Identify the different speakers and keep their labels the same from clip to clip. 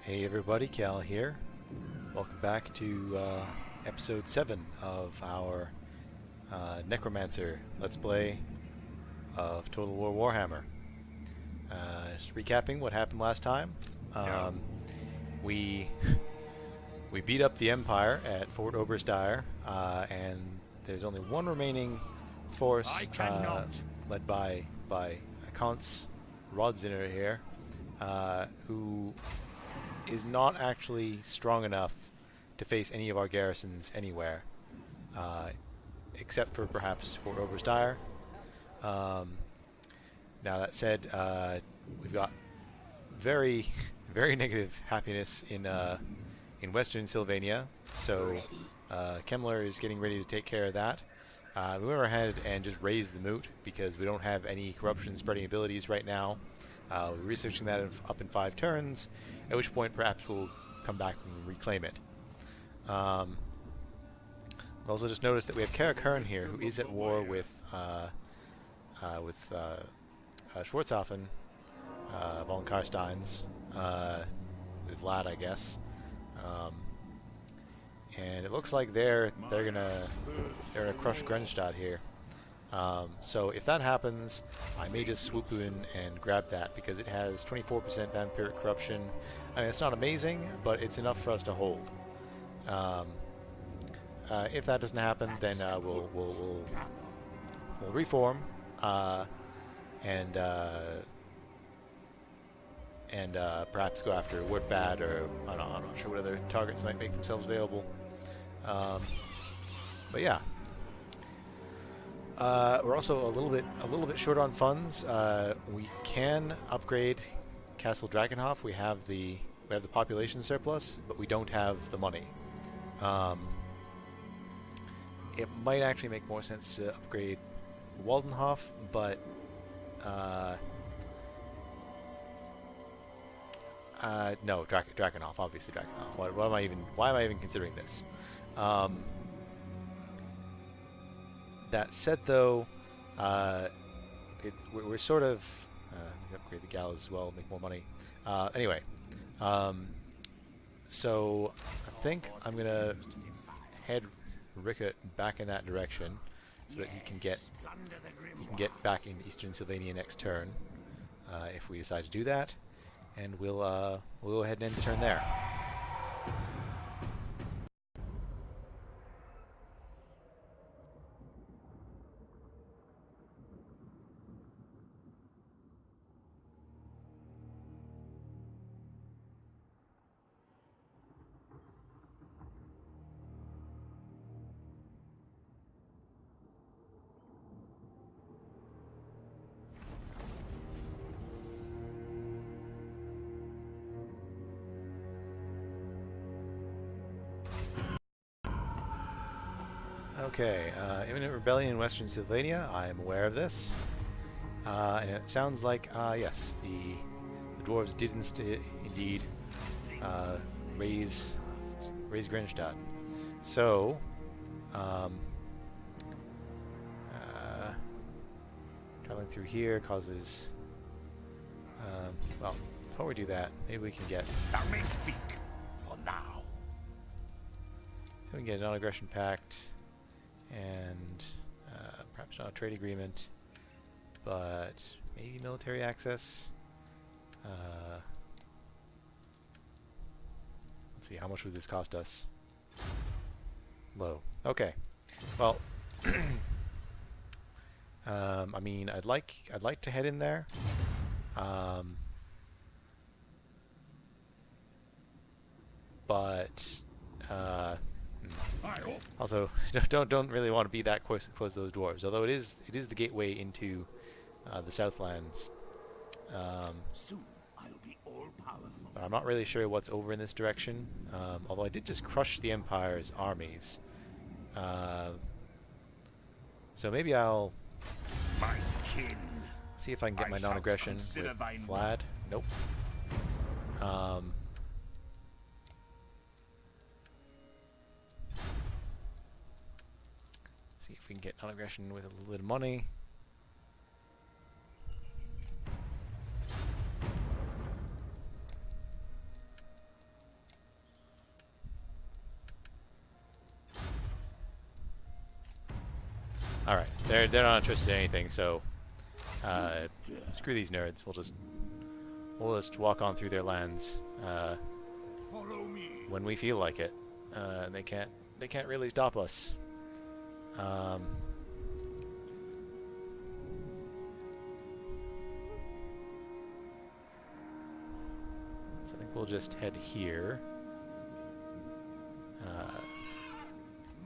Speaker 1: Hey everybody, Cal here. Welcome back to episode 7 of our Necromancer Let's Play of Total War Warhammer. Just recapping what happened last time. We beat up the Empire at Fort Oberstyre, and there's only one remaining force led by Hans Rodzinner here, who is not actually strong enough to face any of our garrisons anywhere, except for perhaps Fort Oberstyre. Now that said, we've got very, very negative happiness in Western Sylvania, so Kemmler is getting ready to take care of that. We went ahead and just raised the moot because we don't have any corruption spreading abilities right now. We're researching that up in 5 turns, at which point perhaps we'll come back and reclaim it. We've also just noticed that we have Karakern here, who is at war with Schwarzhofen, von Karsteins, with Vlad, I guess. And it looks like they're gonna crush Grenstadt here. So if that happens, I may just swoop in and grab that because it has 24% vampiric corruption. I mean, it's not amazing, but it's enough for us to hold. If that doesn't happen, then we'll reform and perhaps go after Wordbad, or I'm not sure what other targets might make themselves available. But yeah. We're also a little bit short on funds. We can upgrade Castle Drakenhof. We have the population surplus, but we don't have the money. It might actually make more sense to upgrade Waldenhof, but no, Drakenhof, obviously Drakenhof. Why am I even considering this? That said, though, we're sort of upgrade the gallows as well, make more money. Anyway, so I think I'm gonna head Rickett back in that direction so that he can get back in Eastern Sylvania next turn, if we decide to do that, and we'll go ahead and end the turn there. Okay, imminent rebellion in Western Sylvania. I am aware of this. And it sounds like, yes, the dwarves did indeed raise Grenstadt. So, traveling through here causes... well, before we do that, maybe we can get...
Speaker 2: Thou may speak for now.
Speaker 1: We can get a non-aggression pact, and perhaps not a trade agreement, but maybe military access. Let's see, how much would this cost us? Low. Okay. Well, I mean, I'd like to head in there. But also don't really want to be that close to those dwarves. Although it is the gateway into the Southlands.
Speaker 2: Soon I'll be all powerful.
Speaker 1: But I'm not really sure what's over in this direction. Although I did just crush the Empire's armies. So maybe I'll
Speaker 2: My kin.
Speaker 1: see if I can get my non-aggression with Vlad. Nope. See if we can get non-aggression with a little bit of money. Alright, they're not interested in anything, so screw these nerds. We'll just walk on through their lands
Speaker 2: Follow me.
Speaker 1: when we feel like it. They can't really stop us. So I think we'll just head here.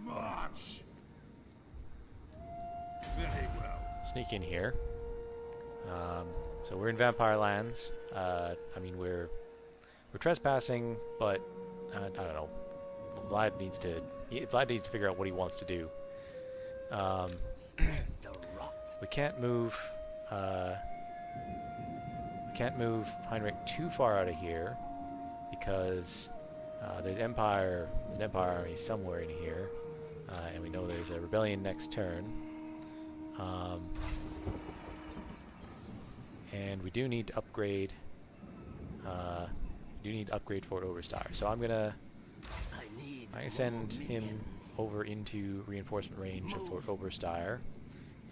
Speaker 2: March. Very well.
Speaker 1: Sneak in here. So we're in Vampire Lands. I mean, we're trespassing, but I don't know. Vlad needs to figure out what he wants to do. We can't move. We can't move Heinrich too far out of here because there's an Empire army somewhere in here, and we know there's a rebellion next turn. And we do need to upgrade. Fort Overstar. So I'm gonna send him over into reinforcement range of Fort Overstar.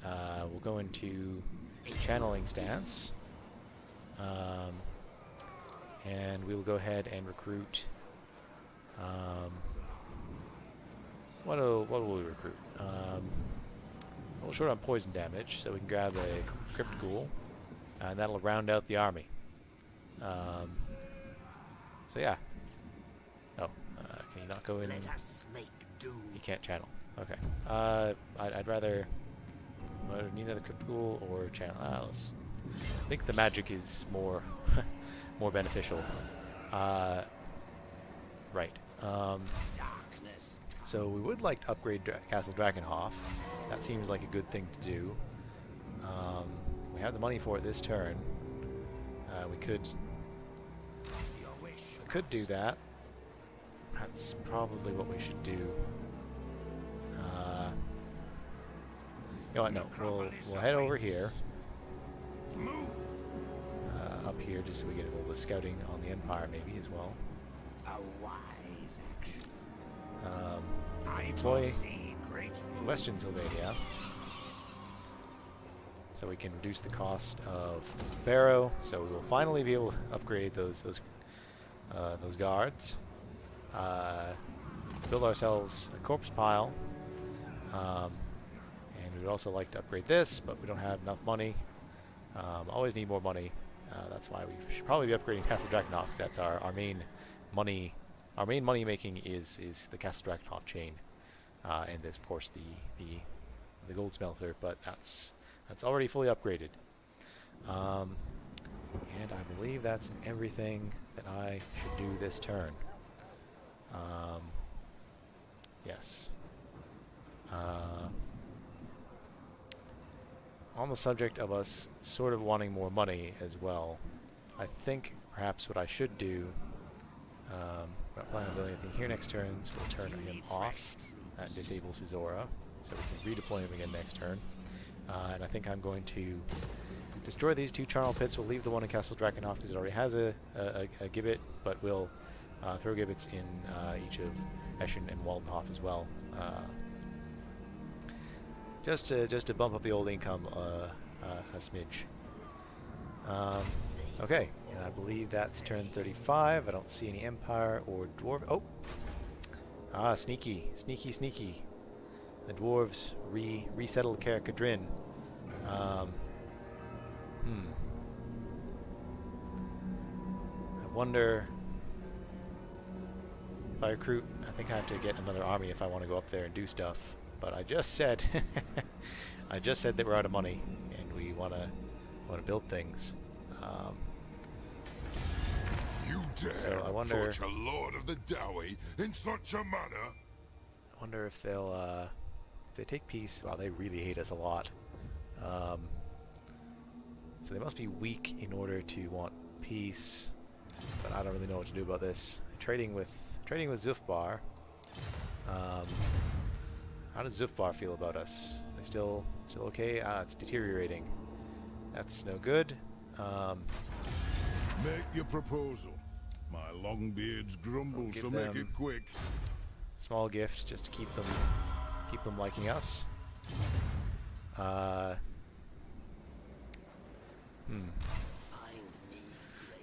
Speaker 1: We'll go into channeling stance, and we will go ahead and recruit. What will we recruit? We're short on poison damage, so we can grab a Crypt Ghoul, and that'll round out the army. So yeah. Oh, can you not go in?
Speaker 2: Let us make do.
Speaker 1: You can't channel. Okay. I'd rather need another Crypt Ghoul or channel. I think the magic is more more beneficial. Right.
Speaker 2: Darkness.
Speaker 1: So we would like to upgrade Castle Drakenhof. That seems like a good thing to do. We have the money for it this turn. We could do that. That's probably what we should do. You know what? No, we'll head over here. Up here, just so we get a little bit of scouting on the Empire, maybe as well.
Speaker 2: A wise action.
Speaker 1: Deploy Western Sylvania, so we can reduce the cost of Barrow. So we will finally be able to upgrade those guards. Build ourselves a corpse pile, and we would also like to upgrade this, but we don't have enough money. Always need more money. That's why we should probably be upgrading Castle Drakenhof, because that's our main money. Our main money making is the Castle Drakenhof chain, and of course the gold smelter. But that's already fully upgraded. And I believe that's everything that I should do this turn. Yes. On the subject of us sort of wanting more money as well, I think perhaps what I should do, we're not planning on doing anything here next turn, so we'll turn him off. That disables his aura, so we can redeploy him again next turn. And I think I'm going to destroy these two charnel pits. We'll leave the one in Castle Drakenhof because it already has a gibbet, but we'll throw gibbets in each of Eschen and Waldenhof as well. Just to bump up the old income a smidge. Okay, and I believe that's turn 35. I don't see any Empire or Dwarf. Oh! Sneaky. The Dwarves resettled Caer Cadrin. I wonder if I recruit. I think I have to get another army if I want to go up there and do stuff. But I just said, that we're out of money and we want to build things.
Speaker 3: You dare
Speaker 1: So I wonder.
Speaker 3: torture Lord of the Dowie in such a manner?
Speaker 1: I wonder if they'll if they take peace. Well, they really hate us a lot. So they must be weak in order to want peace. But I don't really know what to do about this. Trading with Zufbar. How does Zufbar feel about us? They still okay? It's deteriorating. That's no good.
Speaker 3: Make your proposal. My long beards grumble, so make it quick.
Speaker 1: Small gift just to keep them liking us. Uh, hmm.
Speaker 2: Find me great.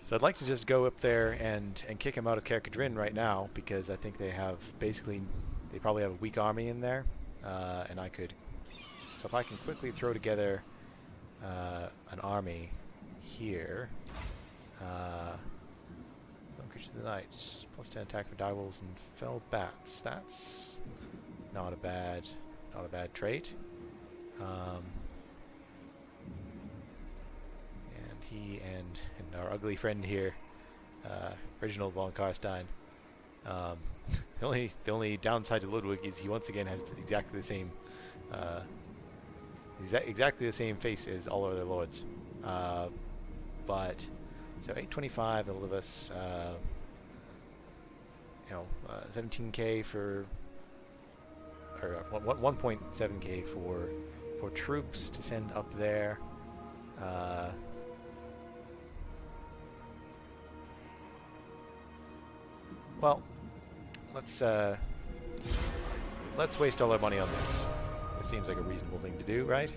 Speaker 1: So I'd like to just go up there and kick him out of Carcadrin right now, because I think they have basically, they probably have a weak army in there, and I could, so if I can quickly throw together an army here, Lone Creature of the Night, plus 10 attack for direwolves and fell bats. That's not a bad trait. And he and our ugly friend here, Reginald von Karstein. The only downside to Ludwig is he once again has exactly the same face as all other lords. But so 825, that'll give us 17k for, or 1.7k for troops to send up there. Well, let's waste all our money on this. It seems like a reasonable thing to do, right?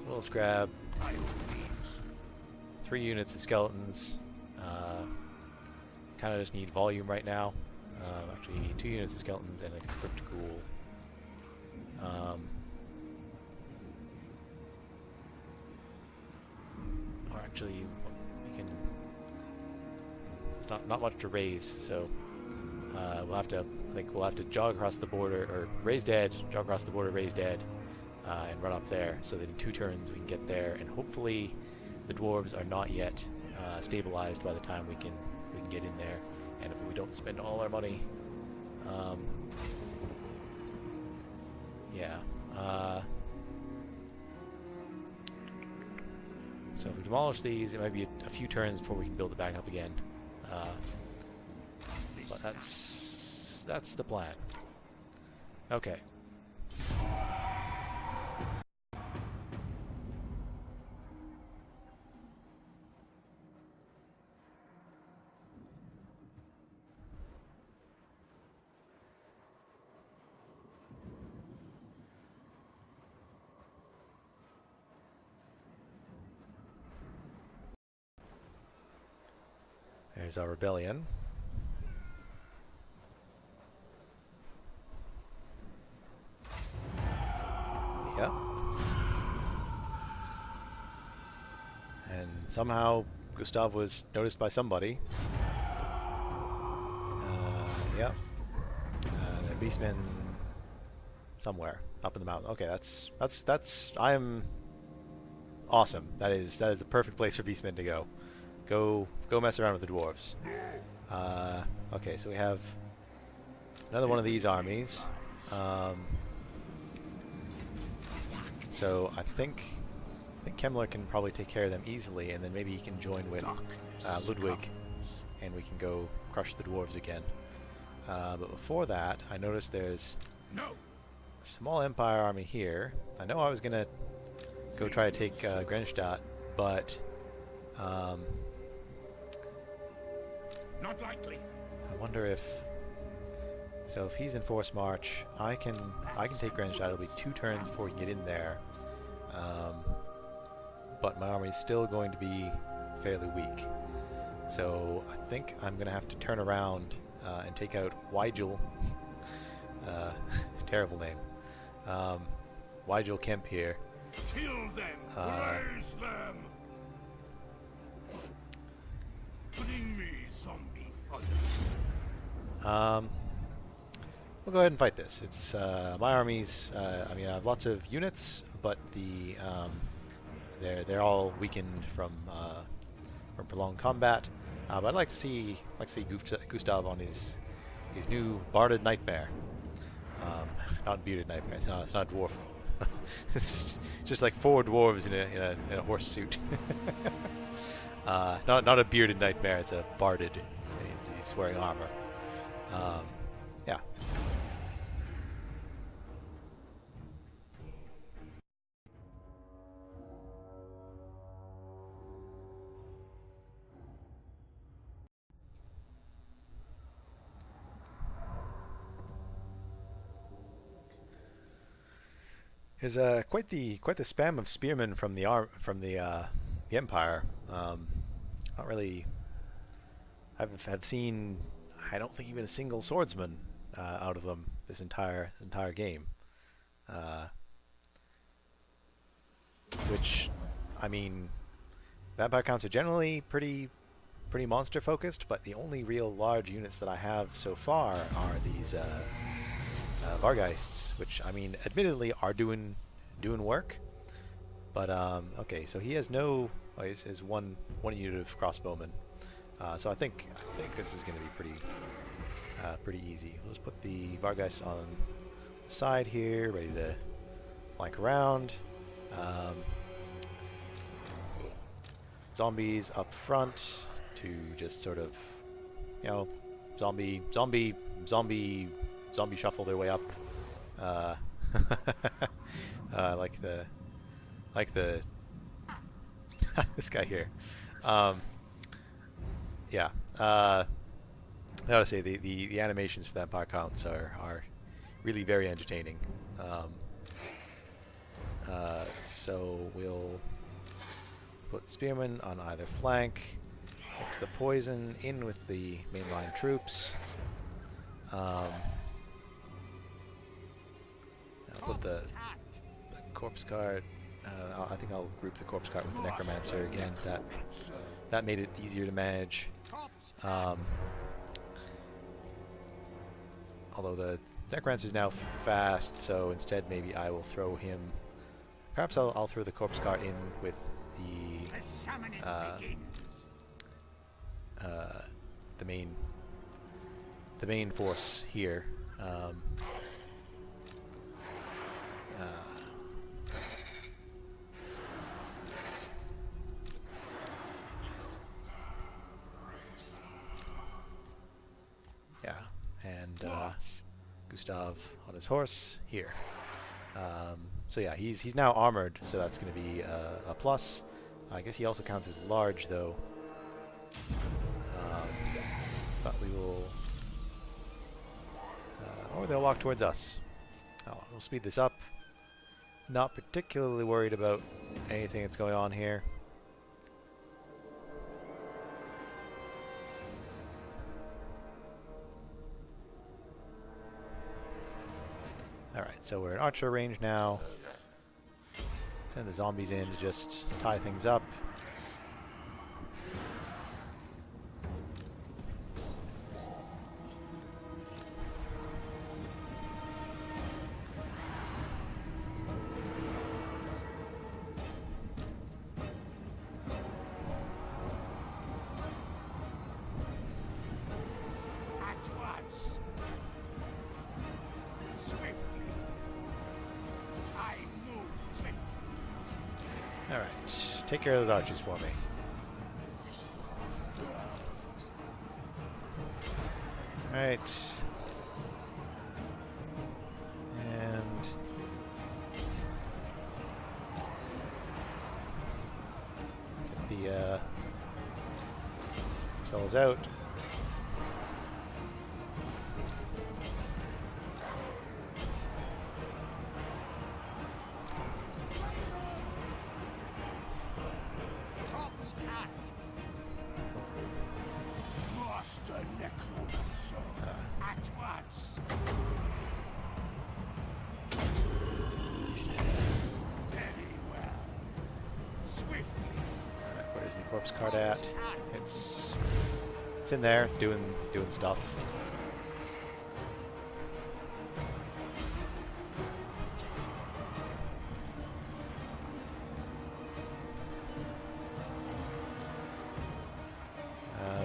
Speaker 1: We'll just grab 3 units of skeletons. Kind of just need volume right now. Actually, need 2 units of skeletons and a crypt ghoul. Or actually, we can. It's not much to raise, so we'll have to. I think we'll have to jog across the border, or raise dead, jog across the border, raise dead, and run up there. So that in 2 turns we can get there, and hopefully the dwarves are not yet stabilized by the time we can get in there, and if we don't spend all our money. Yeah. So if we demolish these, it might be a few turns before we can build it back up again. But that's the plan. Okay. There's our rebellion. Yep. And somehow Gustav was noticed by somebody. Yep. The beastmen somewhere up in the mountain. Okay, that's I am awesome. That is the perfect place for beastmen to go. Go mess around with the dwarves. Okay, so we have another one of these armies. So I think Kemmler can probably take care of them easily, and then maybe he can join with Ludwig, and we can go crush the dwarves again. But before that, I noticed there's a small Empire army here. I know I was gonna go try to take Grenstadt, but
Speaker 2: Not likely.
Speaker 1: I wonder if. So if he's in forced march, I can take Grenstadt. It'll be 2 turns before we can get in there. But my army is still going to be fairly weak. So I think I'm going to have to turn around and take out Weigel. Terrible name. Weigel Kemp here.
Speaker 2: Kill them. Raise them. Bring me zombie fodder.
Speaker 1: We'll go ahead and fight this. It's my armies. I mean, I have lots of units, but they're all weakened from prolonged combat. But I'd like to see Gustav on his new barded nightmare. Not bearded nightmare. It's not a dwarf. It's just like 4 dwarves in a horse suit. Not a bearded nightmare. It's a barded. He's wearing armor. Yeah. There's quite the spam of spearmen from the Empire. Not really. I've seen. I don't think even a single swordsman out of them this entire game. Which, I mean, vampire counts are generally pretty monster focused, but the only real large units that I have so far are these Vargeists, which, I mean, admittedly are doing work. But okay, so he has no. Oh, he has one unit of crossbowmen. So I think this is going to be pretty easy. We'll just put the Vargeist on the side here, ready to flank around. Zombies up front to just sort of, you know, zombie shuffle their way up. Like the this guy here. Yeah. I gotta say the animations for Vampire Counts are really very entertaining. So we'll put spearmen on either flank. Mix the poison in with the mainline troops. I'll put the corpse cart. I think I'll group the corpse cart with the Necromancer again. That made it easier to manage. Although the Necromancer is now fast, so instead maybe I will throw him. Perhaps I'll throw the corpse cart in with the main force here. Yeah, and Gustav on his horse here. So yeah, he's now armored, so that's going to be a plus. I guess he also counts as large, though. But we will... or they'll walk towards us. We'll speed this up. Not particularly worried about anything that's going on here. Alright, so we're in archer range now. Send the zombies in to just tie things up. Alright, take care of those archers for me. Alright. And... get the fellas out. Corpse cart at. It's in there. It's doing stuff.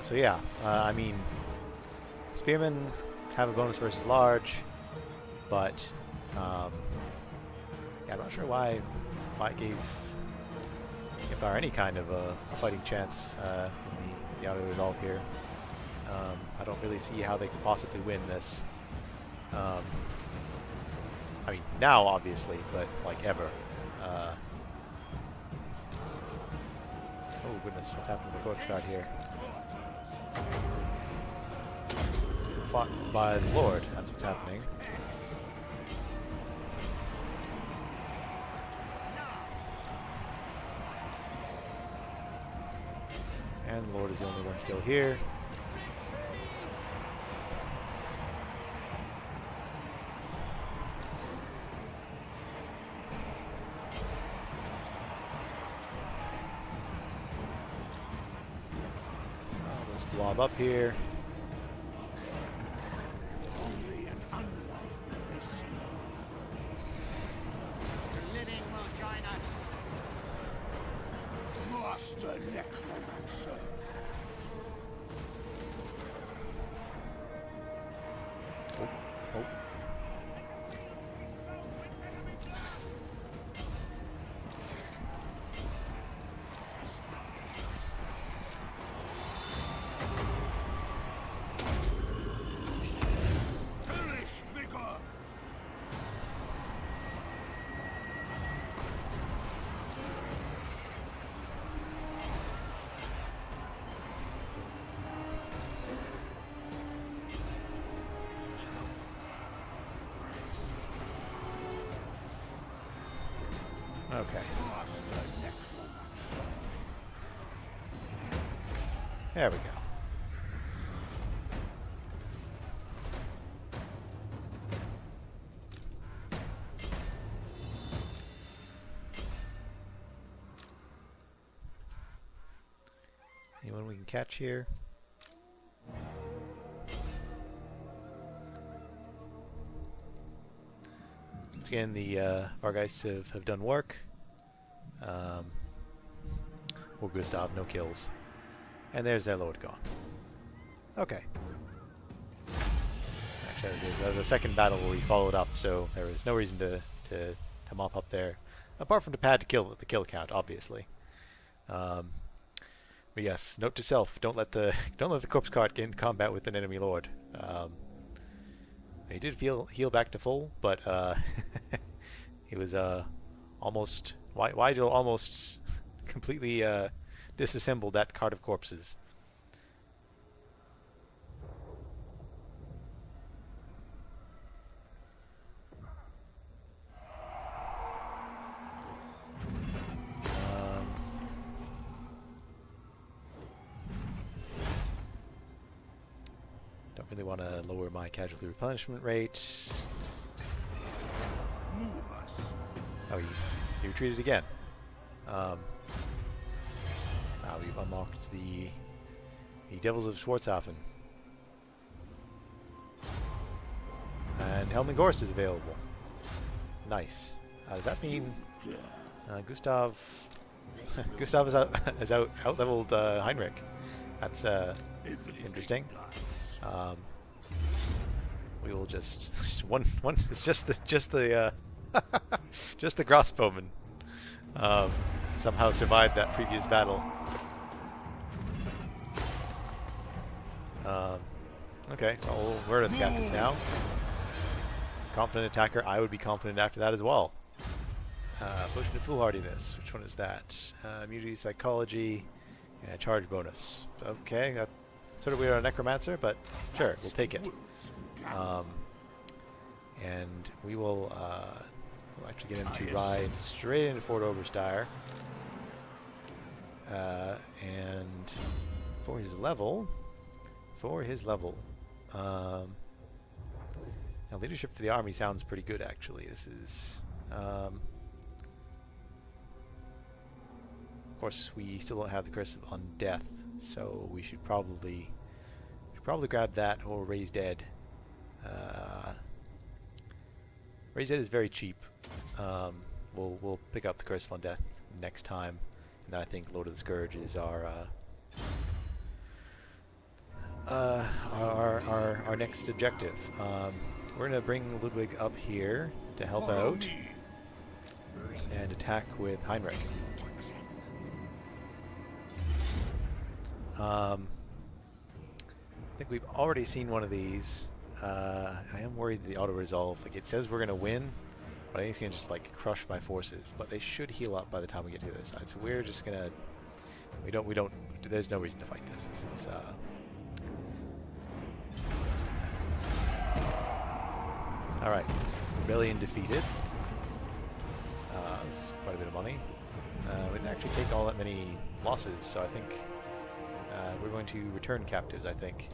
Speaker 1: So yeah, I mean, spearmen have a bonus versus large, but yeah, I'm not sure why it gave Empire any kind of a fighting chance in the auto resolve here. I don't really see how they could possibly win this. I mean, now obviously, but like ever. Oh goodness, what's happening to the corpse guard here? Fought by the Lord, that's what's happening. And the Lord is the only one still here. Let's blob up here.
Speaker 2: Only an unlife will be seen.
Speaker 4: The living will join us.
Speaker 2: Master Necromancer.
Speaker 1: Oh, oh.
Speaker 2: Perish, vigor!
Speaker 1: Okay.
Speaker 2: Master Necromancer.
Speaker 1: There we go. Anyone we can catch here? Once again, the Vargeists have done work. Or Gustav, no kills. And there's their lord gone. Okay. Actually, that was a second battle where we followed up, so there was no reason to mop up there. Apart from to pad the kill count, obviously. But yes, note to self: don't let the corpse cart get in combat with an enemy lord. He did heal back to full, but he was almost Wygel almost completely disassembled that cart of corpses. Don't really want to lower my casualty replenishment rate.
Speaker 2: Move us.
Speaker 1: Oh, you retreated again. Now we've unlocked the Devils of Schwarzhafen. And Helming Gorst is available. Nice. Does that mean Gustav Gustav is out leveled Heinrich? That's interesting. We will just one. It's just the just the Grossbowman somehow survived that previous battle. Okay, well, we're the captains now. Confident attacker. I would be confident after that as well. Potion of foolhardiness. Which one is that? Immunity, psychology, and charge bonus. Okay, that's sort of weird on a necromancer, but sure, we'll take it. And we will we'll actually get him to ride straight into Fort Oberstyre. And for his level, now leadership for the army sounds pretty good actually. This is, of course, we still don't have the curse on death, so we should probably grab that or Raise Dead. Raise Dead is very cheap. We'll pick up the curse on death next time, and then I think Lord of the Scourge is our next objective. We're gonna bring Ludwig up here to help out and attack with Heinrich. I think we've already seen one of these. I am worried the auto-resolve. Like, it says we're gonna win, but I think it's gonna just like crush my forces. But they should heal up by the time we get to the other side. So we're just gonna. We don't. There's no reason to fight this. This is. All right, rebellion defeated. It's quite a bit of money. We didn't actually take all that many losses, so I think we're going to return captives, I think.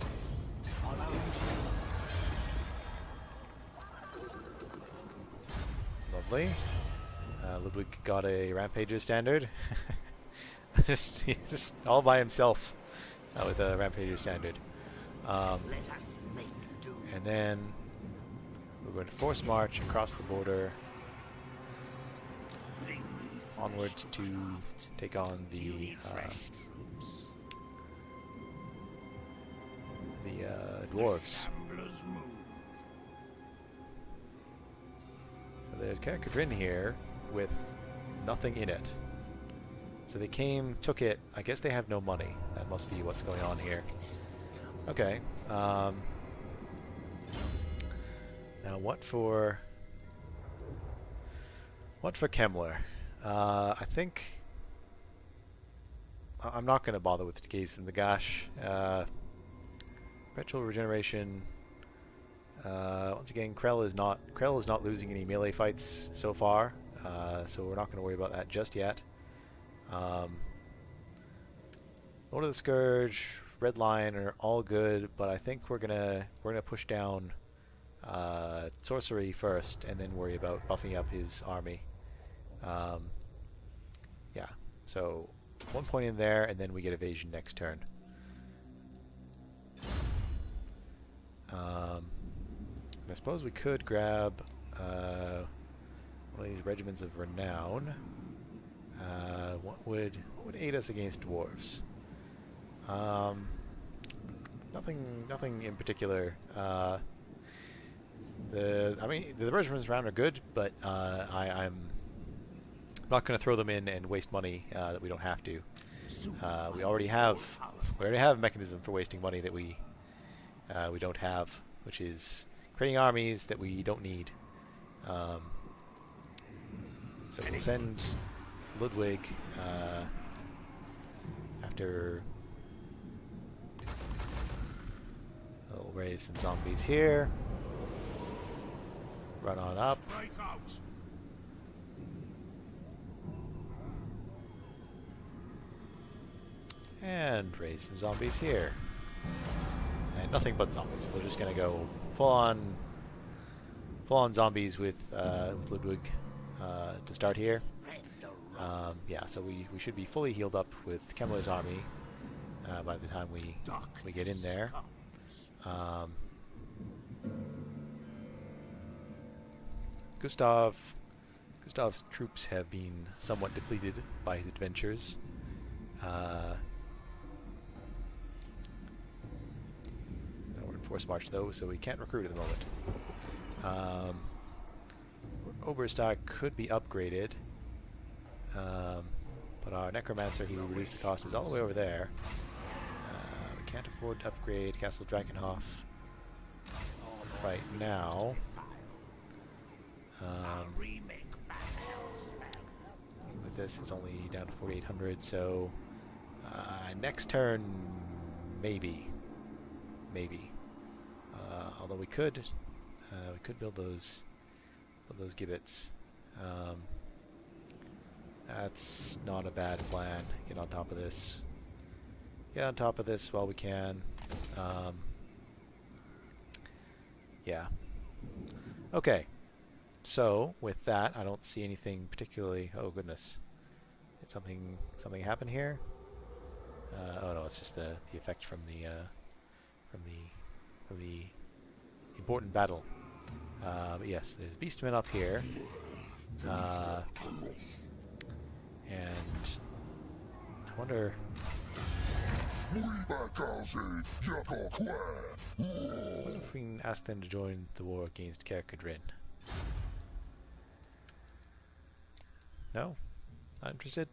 Speaker 1: Lovely. Ludwig got a Rampager standard. He's just all by himself with a Rampager standard. And then we're going to force march across the border onward to take on the dwarves. So there's Kerkadrin here with nothing in it. So they came, took it. I guess they have no money. That must be what's going on here. Okay. Now what for Kemmler? I think I'm not going to bother with Gaze and Nagash. Perpetual regeneration. Once again, Krell is not losing any melee fights so far, so we're not going to worry about that just yet. Lord of the Scourge, Red Lion are all good, but I think we're gonna push down sorcery first, and then worry about buffing up his army. Yeah, so 1 point in there, and then we get evasion next turn. I suppose we could grab one of these regiments of renown. What would aid us against dwarves? Nothing in particular. The regiments around are good, but I'm not going to throw them in and waste money that we don't have to. We already have a mechanism for wasting money that we don't have, which is creating armies that we don't need. So we'll send Ludwig after. We'll raise some zombies here. Run on up. And raise some zombies here. And nothing but zombies. We're just gonna go full on zombies with Ludwig to start here. Yeah, so we should be fully healed up with Kemmler's army by the time we get in there. Gustav's troops have been somewhat depleted by his adventures. We're in force march though, so we can't recruit at the moment. Oberstag could be upgraded, but our Necromancer who reduced the cost is all the way over there. We can't afford to upgrade Castle Drakenhof right now. With this, it's only down to 4,800, so next turn, maybe. Although we could build those gibbets. That's not a bad plan. Get on top of this while we can. Yeah. Okay. So with that, I don't see anything particularly. Oh goodness! Did something happen here? Oh no, it's just the effect from the important battle. But yes, there's beastmen up here, and I wonder. What if we can ask them to join the war against Kerkadrin? No? Not interested?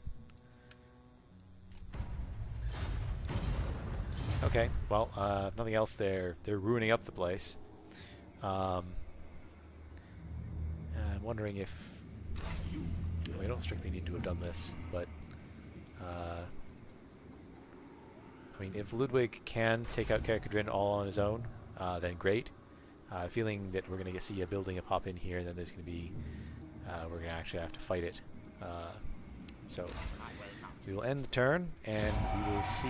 Speaker 1: Okay, well, if nothing else, they're ruining up the place. I'm wondering if we don't strictly need to have done this, but I mean, if Ludwig can take out Kerkadrin all on his own, then great. Feeling that we're going to see a building pop in here, and then there's going to be we're going to actually have to fight it. So we will end the turn, and we will see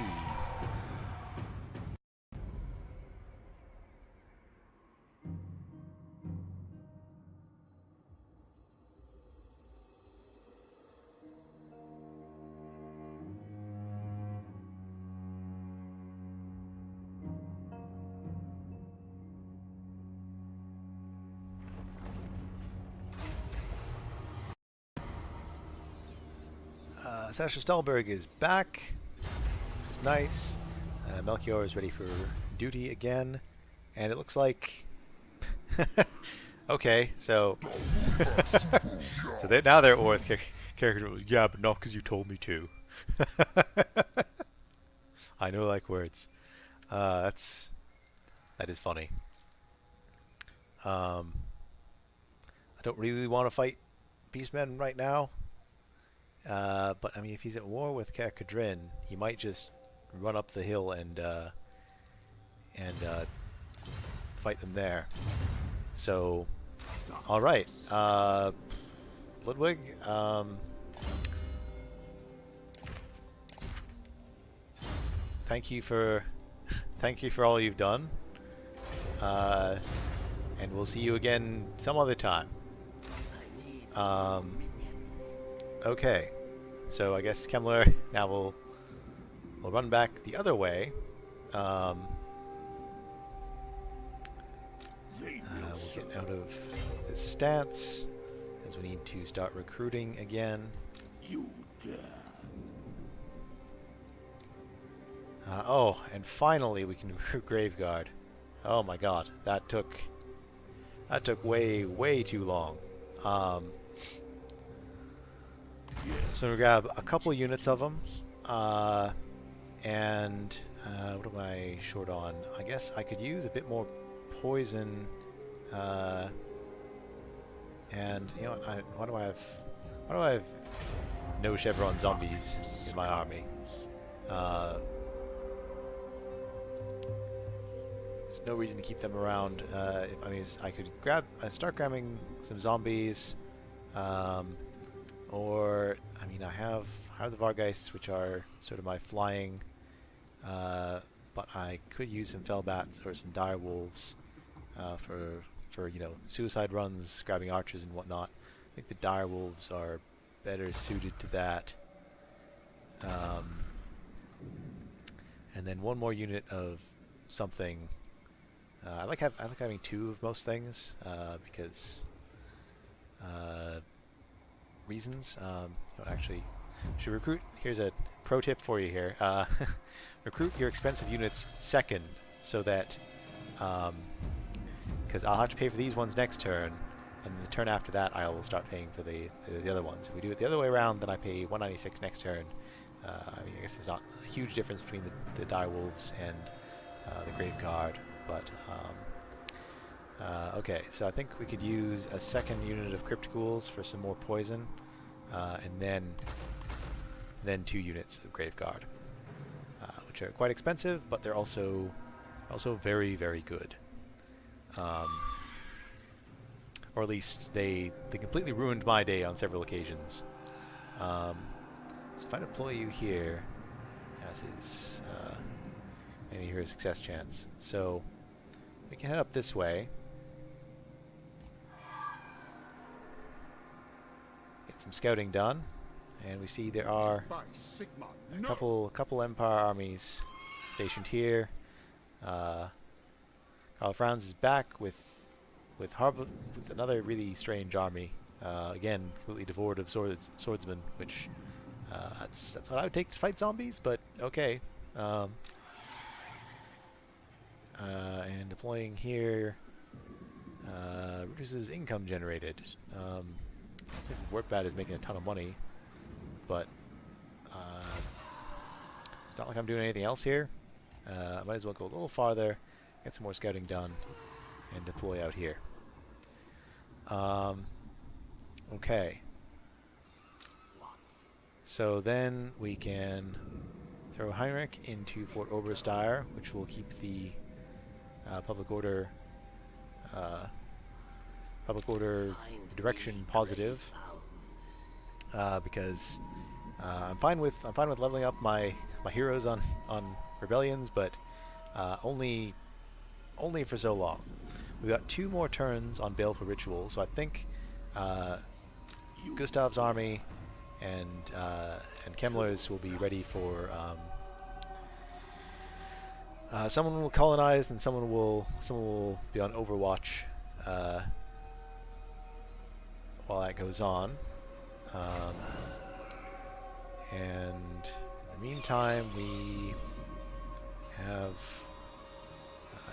Speaker 1: Sasha Stahlberg is back. It's nice. Melchior is ready for duty again. And it looks like... okay, so... so now they're Orth character. Yeah, but not because you told me to. I know like words. That is funny. I don't really want to fight Beastmen right now. But I mean, if he's at war with Kadrin, he might just run up the hill and fight them there. So, all right, Ludwig. Thank you for all you've done. And we'll see you again some other time. Okay, so I guess Kemmler now will run back the other way. We'll get out of this stance as we need to start recruiting again.
Speaker 2: You dare.
Speaker 1: Oh, and finally we can recruit Graveguard. Oh my God, that took way too long. So we grab a couple units of them, and what am I short on? I guess I could use a bit more poison, and you know, why do I have no chevron zombies in my army? There's no reason to keep them around. I mean, I could start grabbing some zombies. Or, I mean, I have the Vargeists, which are sort of my flying, but I could use some Fellbats or some Dire Wolves for you know, suicide runs, grabbing archers and whatnot. I think the Dire Wolves are better suited to that. And then one more unit of something. I like having two of most things because. Reasons. Actually, should recruit. Here's a pro tip for you here. Recruit your expensive units second, so that because I'll have to pay for these ones next turn, and the turn after that I will start paying for the other ones. If we do it the other way around, then I pay 196 next turn. I mean, I guess there's not a huge difference between the Dire Wolves and the Grave Guard, but okay, so I think we could use a second unit of Crypt Ghouls for some more poison, and then 2 units of Grave Guard, which are quite expensive, but they're also very, very good. Or at least they completely ruined my day on several occasions. So if I deploy you here, as is maybe here a success chance. So we can head up this way. Get some scouting done, and we see there are a couple Empire armies stationed here. Karl Franz is back with another really strange army. Again, completely devoid of swordsmen, which that's what I would take to fight zombies. But okay. And deploying here reduces income generated. I think Workbat is making a ton of money, but it's not like I'm doing anything else here. I might as well go a little farther, get some more scouting done, and deploy out here. Okay. So then we can throw Heinrich into Fort Obersteyr, which will keep the public order direction positive, because I'm fine with leveling up my heroes on rebellions, but only for so long. We've got 2 more turns on Baleful Ritual, so I think Gustav's army and Kemmler's will be ready for someone will colonize and someone will be on Overwatch while that goes on. And in the meantime, we have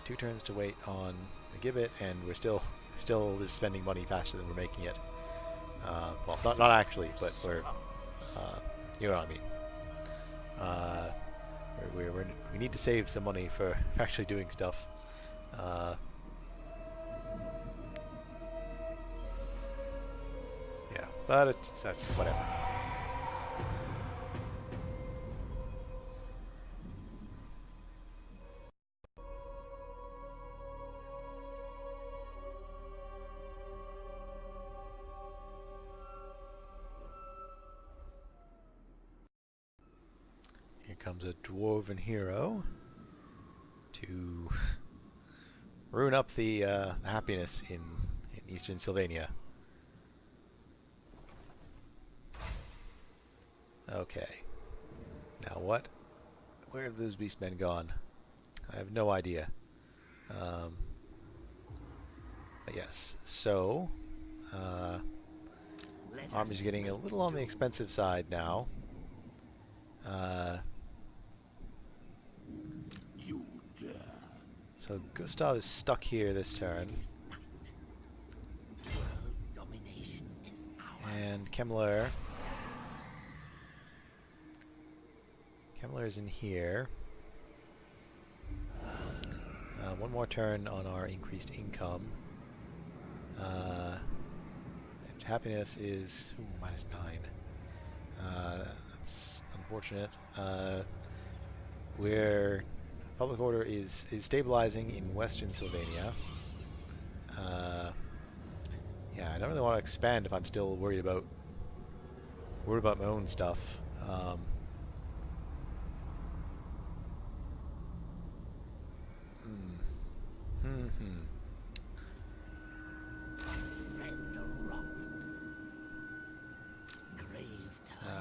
Speaker 1: 2 turns to wait on the gibbet, and we're still just spending money faster than we're making it. Well, not actually, but we're you know what I mean. We need to save some money for actually doing stuff. Yeah, but that's whatever. Here comes a dwarven hero to ruin up the happiness in Eastern Sylvania. Okay. Now what? Where have those beastmen gone? I have no idea. But yes, so army's getting a little on the expensive side now. So Gustav is stuck here this turn. And Kemmler is in here. One more turn on our increased income. And happiness is -9. That's unfortunate. Where public order is stabilizing in Western Sylvania. Yeah, I don't really want to expand if I'm still worried about my own stuff.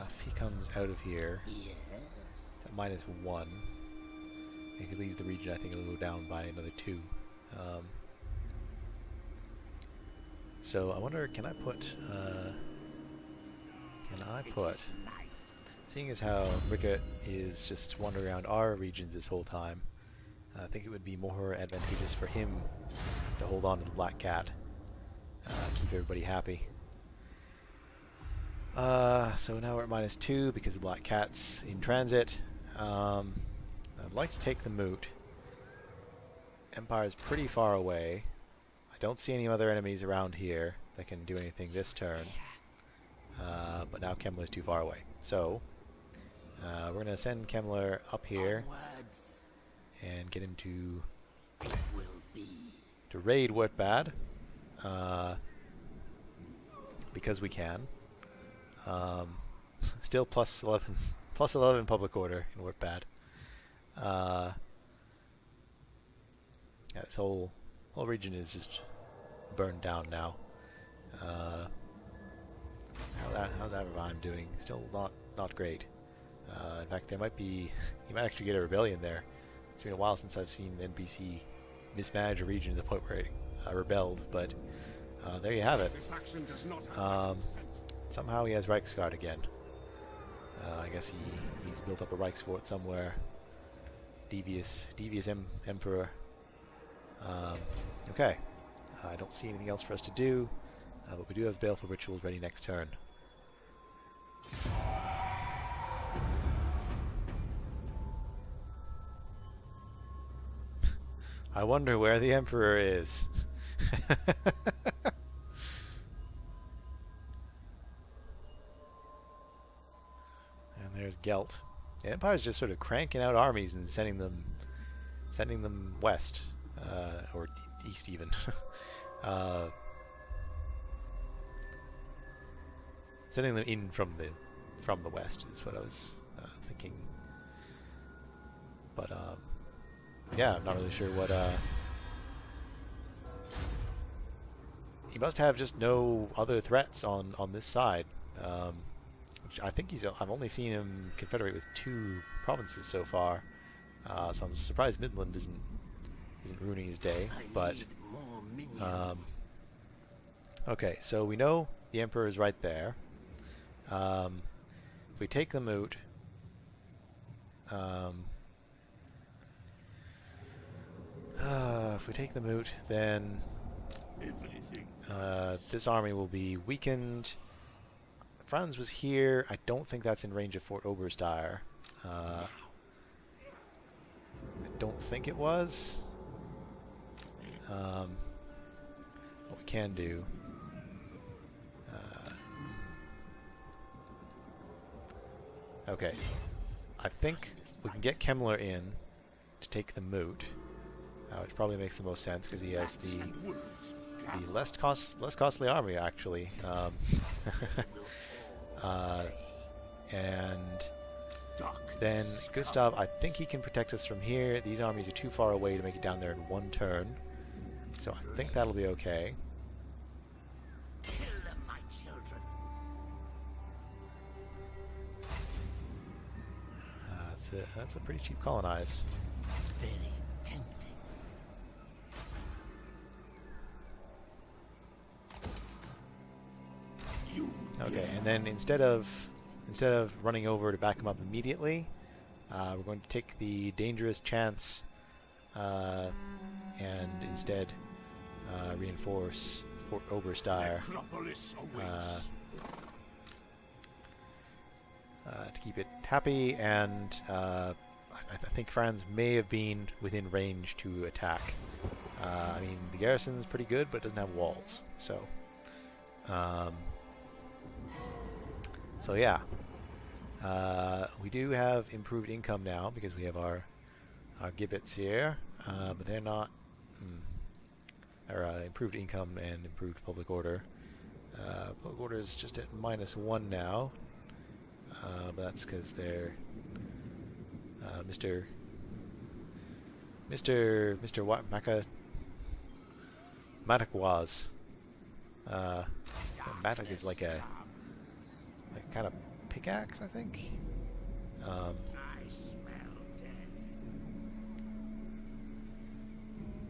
Speaker 1: If he comes out of here, it's at -1. If he leaves the region, I think it'll go down by another 2. So I wonder, can I put, seeing as how Rickert is just wandering around our regions this whole time, I think it would be more advantageous for him to hold on to the Black Cat, keep everybody happy. So now we're at -2 because the Black Cat's in transit. I'd like to take the moot. Empire's pretty far away. I don't see any other enemies around here that can do anything this turn. But now Kemmler's too far away. So, we're going to send Kemmler up here and get him to raid Wurtbad. Because we can. Still +11 public order in Wurtbad. Yeah, this whole region is just burned down now. How's Averheim doing? Still not great. In fact, you might actually get a rebellion there. It's been a while since I've seen an NPC mismanage a region to the point where it rebelled, but there you have it. Somehow he has Reichsguard again. I guess he's built up a Reichsfort somewhere. Devious Emperor. Okay. I don't see anything else for us to do, but we do have Baleful Rituals ready next turn. I wonder where the Emperor is. And there's Gelt. The Empire's just sort of cranking out armies and sending them west, or east even. Sending them in from the west is what I was thinking. But yeah, I'm not really sure what. He must have just no other threats on this side. Which I think I've only seen him confederate with 2 provinces so far. So I'm surprised Midland isn't ruining his day. But okay, so we know the Emperor is right there. if we take the moot, then this army will be weakened. Franz was here. I don't think that's in range of Fort Obersteyr. I don't think it was. What we can do... okay. I think we can get Kemmler in to take the moot, which probably makes the most sense because he has the less costly army actually. And then Gustav, I think he can protect us from here. These armies are too far away to make it down there in one turn, so I think that'll be okay.
Speaker 2: Kill them, my children.
Speaker 1: That's a pretty cheap colonize.
Speaker 2: Very tempting.
Speaker 1: Okay, and then instead of running over to back him up immediately, we're going to take the dangerous chance and instead reinforce Fort Obersteyr to keep it happy, and I think Franz may have been within range to attack. I mean, the garrison's pretty good, but it doesn't have walls, so... so yeah, we do have improved income now because we have our gibbets here, but they're not... or improved income and improved public order. Public order is just at -1 now, but that's because they're Mr. Matakwaz. Matak is like a kind of pickaxe, I think.
Speaker 2: I smell death.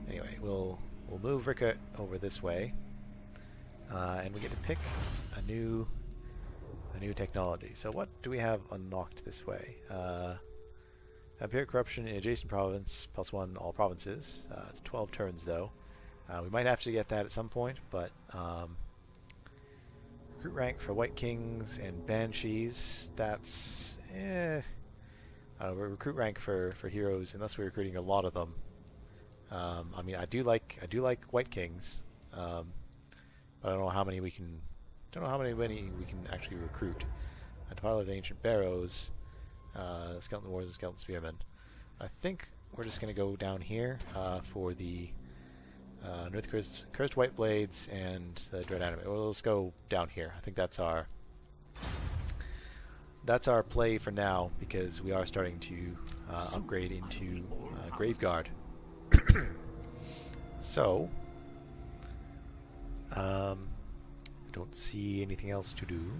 Speaker 1: Anyway, we'll move Rickert over this way, and we get to pick a new technology. So what do we have unlocked this way? Vampiric corruption in adjacent province, +1 all provinces. It's 12 turns though. We might have to get that at some point, but recruit rank for White Kings and Banshees, that's recruit rank for heroes, unless we're recruiting a lot of them. I mean, I do like White Kings, but I don't know how many we can actually recruit. Pilot of the Ancient Barrows, Skeleton Wars and Skeleton Spearmen. I think we're just going to go down here for the North Cursed White Blades and the Dread Anime. Well, let's go down here. I think that's our play for now, because we are starting to upgrade into Graveguard. So, I don't see anything else to do.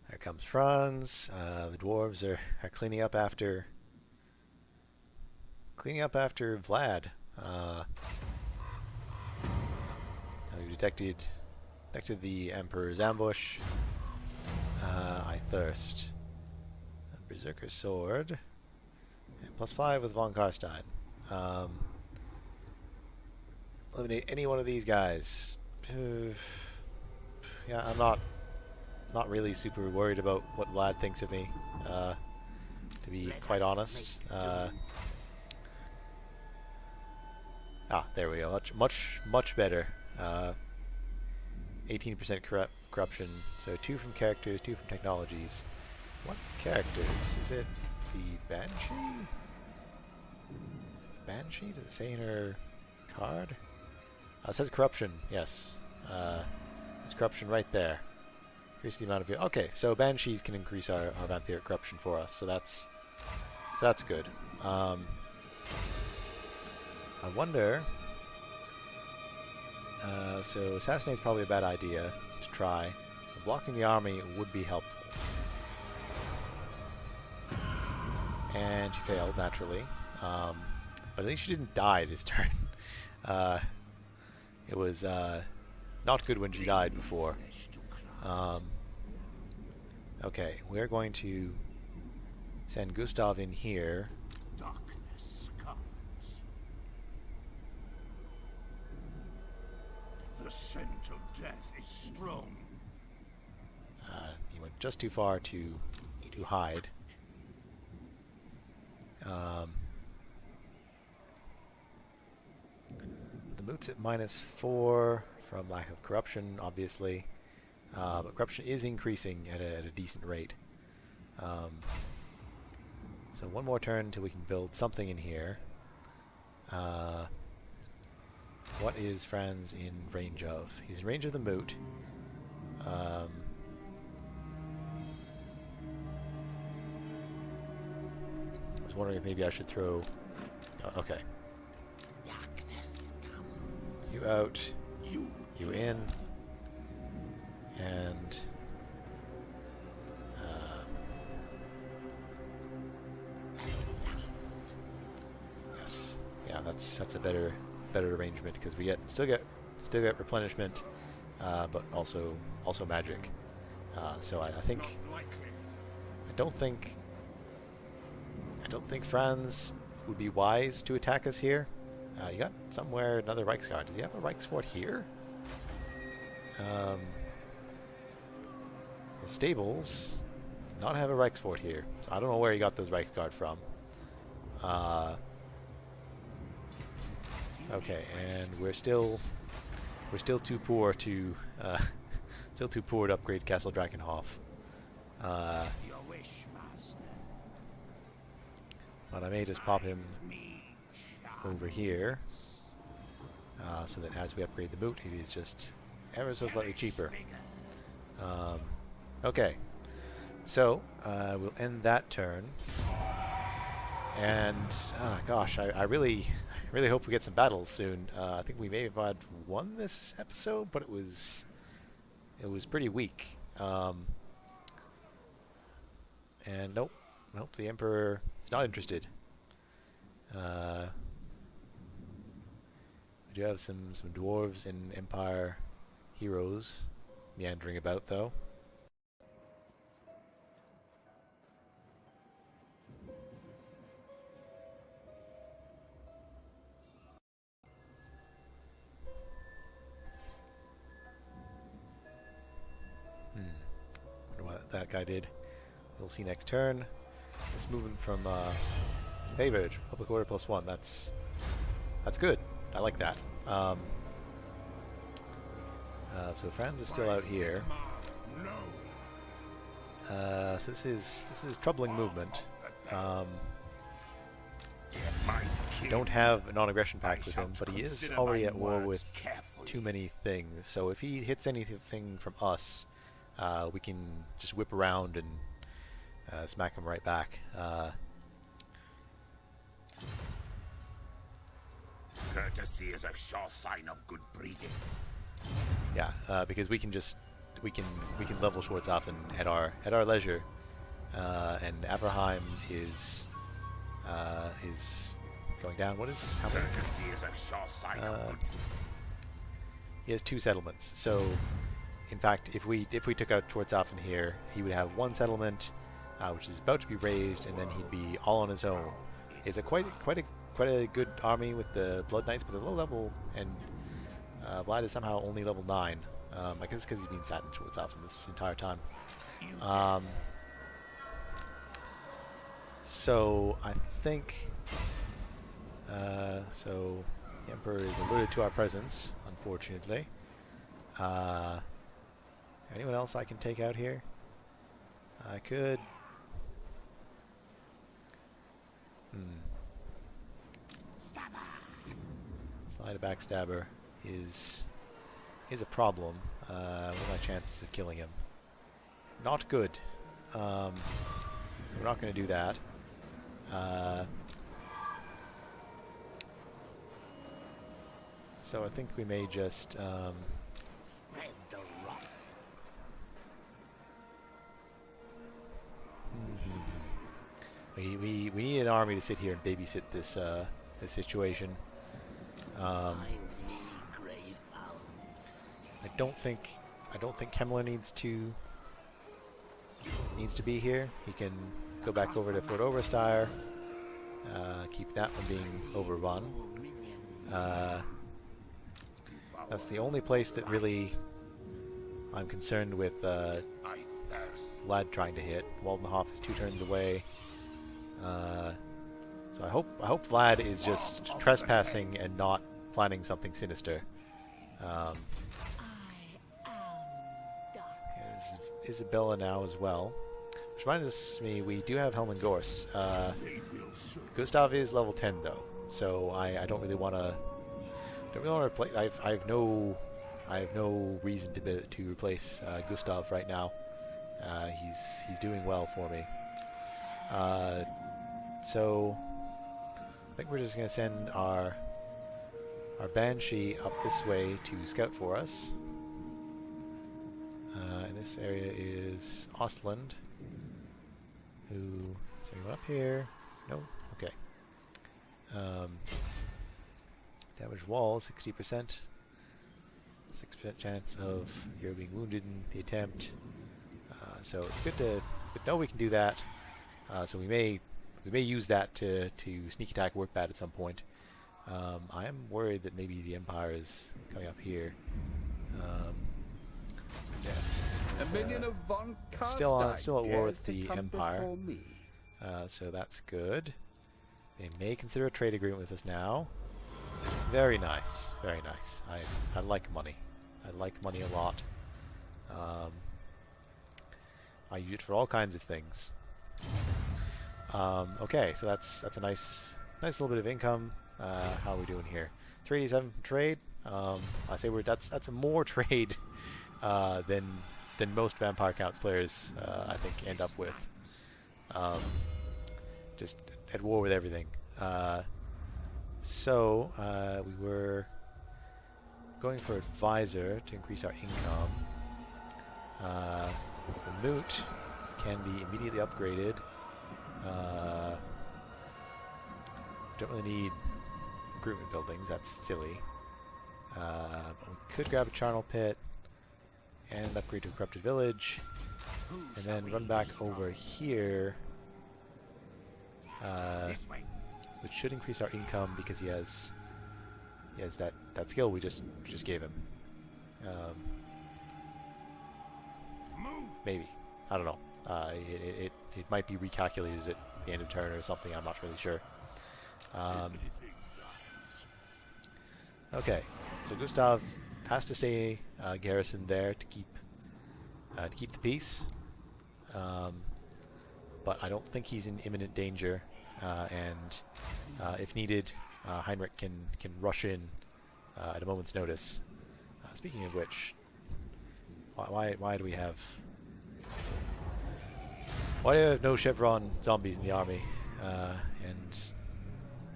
Speaker 1: There comes Franz. The dwarves are cleaning up after Vlad. We've detected the Emperor's ambush. I thirst. Berserker sword. And +5 with von Karstein. Eliminate any one of these guys. Yeah, I'm not really super worried about what Vlad thinks of me, to be quite honest. There we go. Much better. 18% corruption. So 2 from characters, 2 from technologies. What characters? Is it the Banshee? Is it the Banshee? Does it say in her card? It says corruption. Yes. It's corruption right there. Increase the amount of... Okay, so Banshees can increase our vampiric corruption for us, so that's good. I wonder... so assassinate's probably a bad idea to try. Blocking the army would be helpful. And she failed, naturally. But at least she didn't die this turn. It was not good when she died before. Okay, we're going to send Gustav in here.
Speaker 2: Darkness comes. The scent of death is strong.
Speaker 1: He went just too far to hide. The moot's at -4 from lack of corruption, obviously. But corruption is increasing at a decent rate. So one more turn until we can build something in here. What is Franz in range of? He's in range of the moot. I was wondering if maybe I should throw... Oh, okay.
Speaker 2: Darkness comes.
Speaker 1: You out. You in. And... yes. Yeah, that's a better arrangement because we still get replenishment, but also magic. So I don't think Franz would be wise to attack us here. You got somewhere another Reichsguard. Does he have a Reichsfort here? The stables do not have a Reichsfort here, so I don't know where he got those Reichsguard from. Okay, and we're still too poor to upgrade Castle Drakenhof.
Speaker 2: Your wish, master.
Speaker 1: But I may just pop him over here, so that as we upgrade the moot, it is just ever so slightly cheaper. Okay, so we'll end that turn, and gosh, I really hope we get some battles soon. I think we may have had one this episode, but it was pretty weak. And nope, the Emperor is not interested. We do have some dwarves and Empire heroes meandering about, though. Wonder what that guy did. We'll see next turn. Let's move him from favored public order +1. That's good. I like that. So Franz is still out here. So this is troubling movement. Don't have a non-aggression pact with him, but he is already at war with too many things. So if he hits anything from us, we can just whip around and smack him right back.
Speaker 2: Courtesy is a sure sign of good breeding.
Speaker 1: Yeah, because we can level Schwarzhofen at our leisure, and Abraham is going down. What is how many?
Speaker 2: Courtesy is a sure sign of good.
Speaker 1: He has 2 settlements. So, in fact, if we took out Schwarzhofen here, he would have 1 settlement, which is about to be raised, and then he'd be all on his own. It's a quite a good army with the Blood Knights, but they're low level, and Vlad is somehow only level 9. I guess it's because he's been sat in Schwarzhofen this entire time. So I think so the Emperor is alerted to our presence, unfortunately. Anyone else I can take out here? I could. Slide a backstabber is a problem. What are my chances of killing him? Not good. So we're not going to do that. So I think we may just
Speaker 2: Spread the rot.
Speaker 1: we need an army to sit here and babysit this this situation.
Speaker 2: Find me grave bound.
Speaker 1: I don't think Kemmler needs to be here. He can go back over to Fort Overstyre. Keep that from being overrun. That's the only place that really I'm concerned with Vlad trying to hit. Waldenhof is 2 turns away. So I hope Vlad is just trespassing and not planning something sinister. There's Isabella now as well. Which reminds me, we do have Helman Gorst. Gustav is level 10 though, so I don't really want to. Replace. I have no reason to replace Gustav right now. He's doing well for me. So I think we're just gonna send our Banshee up this way to scout for us. And this area is Ostland. So you went up here? No? Okay. Damaged wall, 60%. 6% chance of hero being wounded in the attempt. So it's good to know we can do that. So we may use that to sneak attack Workbat at some point. I am worried that maybe the Empire is coming up here. Yes.
Speaker 5: A minion of Von
Speaker 1: Still at war
Speaker 5: dares
Speaker 1: with
Speaker 5: to
Speaker 1: the
Speaker 5: come
Speaker 1: Empire.
Speaker 5: before me.
Speaker 1: So that's good. They may consider a trade agreement with us now. Very nice. Very nice. I like money. I like money a lot. I use it for all kinds of things. Okay, so that's a nice little bit of income. How are we doing here? 387 from trade. I say that's a more trade than most Vampire Counts players I think end up with. Just at war with everything. So we were going for advisor to increase our income. The moot can be immediately upgraded. Don't really need recruitment buildings, that's silly. But we could grab a charnel pit and upgrade to a corrupted village, and then run back over here, which should increase our income because he has that skill we just gave him. Maybe, I don't know. It might be recalculated at the end of turn or something. I'm not really sure. Okay, so Gustav has to stay garrisoned there to keep the peace. But I don't think he's in imminent danger, and if needed, Heinrich can rush in at a moment's notice. Speaking of which, why do we have no Chevron zombies in the army and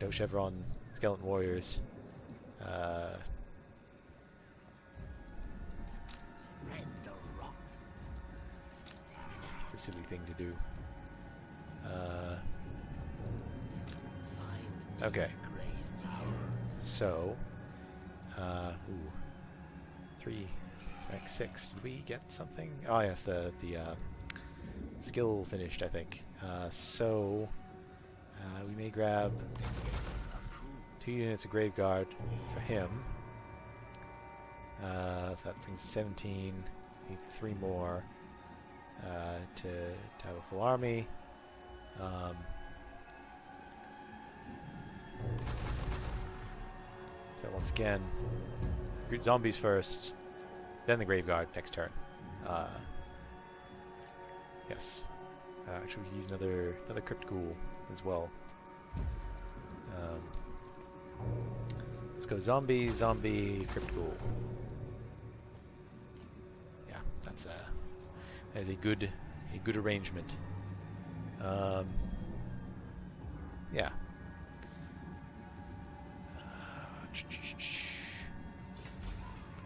Speaker 1: no Chevron skeleton warriors?
Speaker 2: Spread the rot.
Speaker 1: It's a silly thing to do.
Speaker 2: Find
Speaker 1: Okay.
Speaker 2: grave bound.
Speaker 1: So, 3, rank 6. Did we get something? Oh yes, the skill finished, I think. So, we may grab 2 units of Grave Guard for him. So that brings 17. Need 3 more to have a full army. So once again, recruit zombies first, then the Grave Guard next turn. Yes. Actually, we can use another Crypt Ghoul as well. Let's go zombie, Crypt Ghoul. Yeah, that is a good arrangement. Yeah.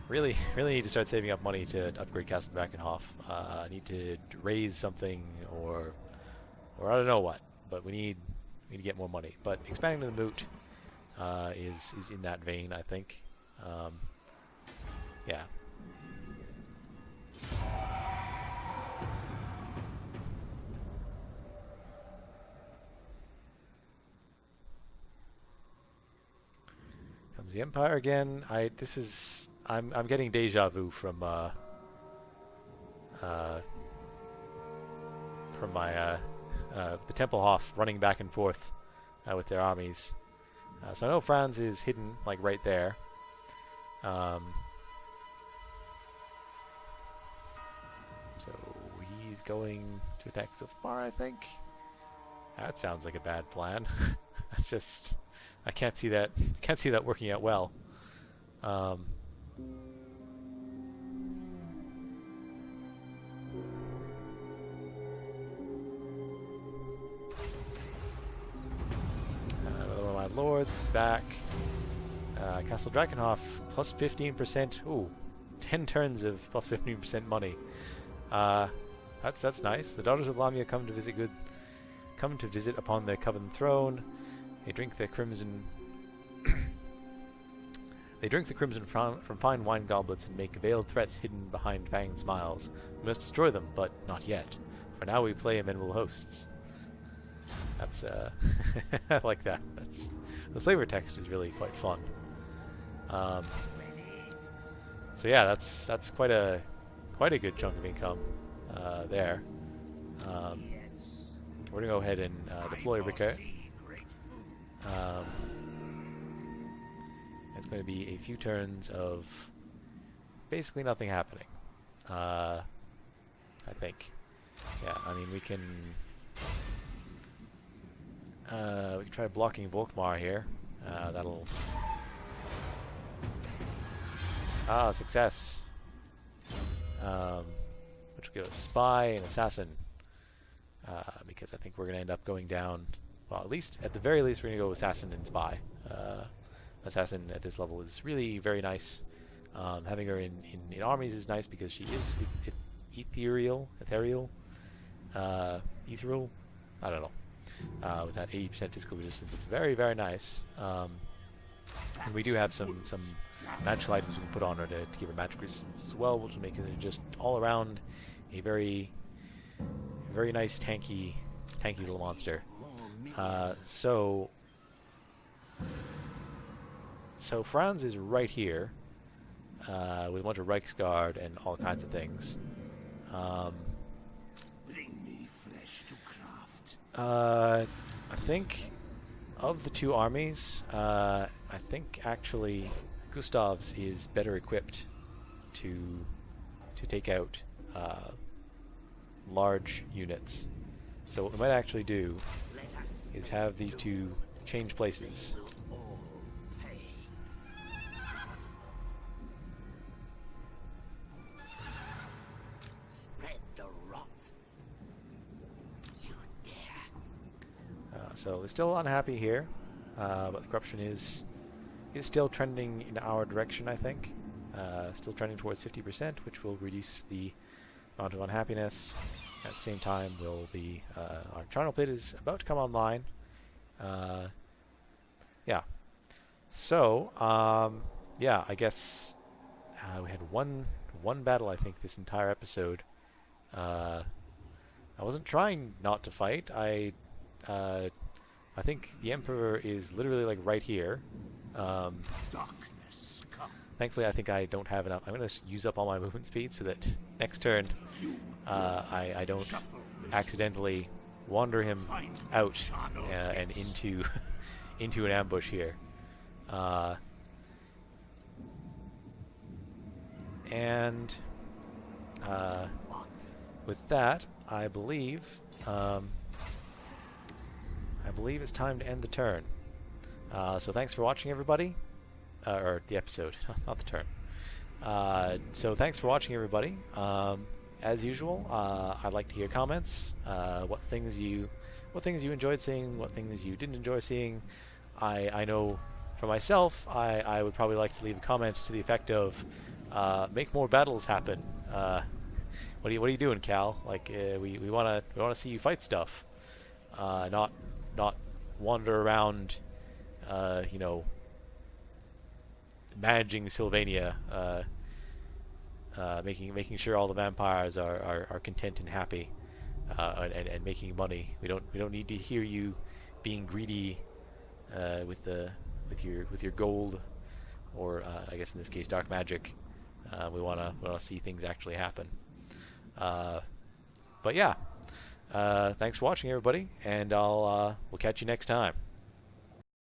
Speaker 1: really need to start saving up money to upgrade Castle Drakenhof. I need to raise something, or I don't know what, but we need to get more money. But expanding to the moot is in that vein, I think. Yeah. Comes the Empire again. I'm getting deja vu from my the Templehof running back and forth with their armies. So I know Franz is hidden like right there. So he's going to attack Zofar, I think. That sounds like a bad plan. That's just, I can't see that working out well. Another one of my lords is back. Castle Drakenhof plus 15%. Ooh, 10 turns of plus 15% money. That's nice. The daughters of Lamia come to visit upon their coven throne. They drink their crimson. They drink the crimson from fine wine goblets and make veiled threats hidden behind fanged smiles. We must destroy them, but not yet. For now we play amenable hosts. That's I like that. The flavor text is really quite fun. So yeah, that's quite a good chunk of income there. We're gonna go ahead and deploy Ricker. It's going to be a few turns of basically nothing happening. I think. Yeah, I mean we can try blocking Volkmar here. That'll success. Which will give us spy and assassin. Because I think we're going to end up going down. Well, at the very least, we're going to go assassin and spy. Assassin at this level is really very nice. Having her in armies is nice because she is ethereal. I don't know. With that 80% physical resistance, it's very, very nice. And we do have some magical items we can put on her to give her magic resistance as well, which will make it just all around a very, very nice tanky little monster. So Franz is right here with a bunch of Reichsguard and all kinds of things.
Speaker 2: Bring me flesh to craft.
Speaker 1: I think of the two armies, I think actually Gustav's is better equipped to take out large units. So what we might actually do is have these two change places.
Speaker 2: Spread the rot. You dare.
Speaker 1: So they're still unhappy here, but the corruption is still trending in our direction, I think. Still trending towards 50%, which will reduce the amount of unhappiness. At the same time, will be our charnel pit is about to come online. Yeah. So, yeah, I guess we had one battle, I think, this entire episode. I wasn't trying not to fight. I think the Emperor is literally like right here.
Speaker 2: Darkness come.
Speaker 1: Thankfully, I think I don't have enough. I'm going to use up all my movement speed so that next turn I don't accidentally wander him out and into an ambush here. And with that, I believe it's time to end the turn. So thanks for watching, everybody. Or the episode, not the turn. So thanks for watching, everybody. As usual, I'd like to hear comments. What things you enjoyed seeing, what things you didn't enjoy seeing. I know for myself, I would probably like to leave a comment to the effect of make more battles happen. What are you doing, Cal? Like, we wanna see you fight stuff, not wander around, you know, managing Sylvania, making sure all the vampires are content and happy, and making money. We don't need to hear you being greedy with your gold, or I guess in this case dark magic. We wanna see things actually happen. But yeah, thanks for watching, everybody, and we'll catch you next time.